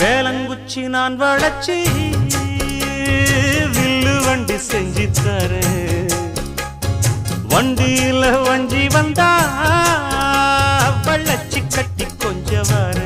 வேலங்குச்சி நான் வளச்சி வில்லு வண்டி செஞ்சு தரேன். வண்டியில வஞ்சி வந்தா வள்ளச்சி கட்டி கொஞ்சம் வர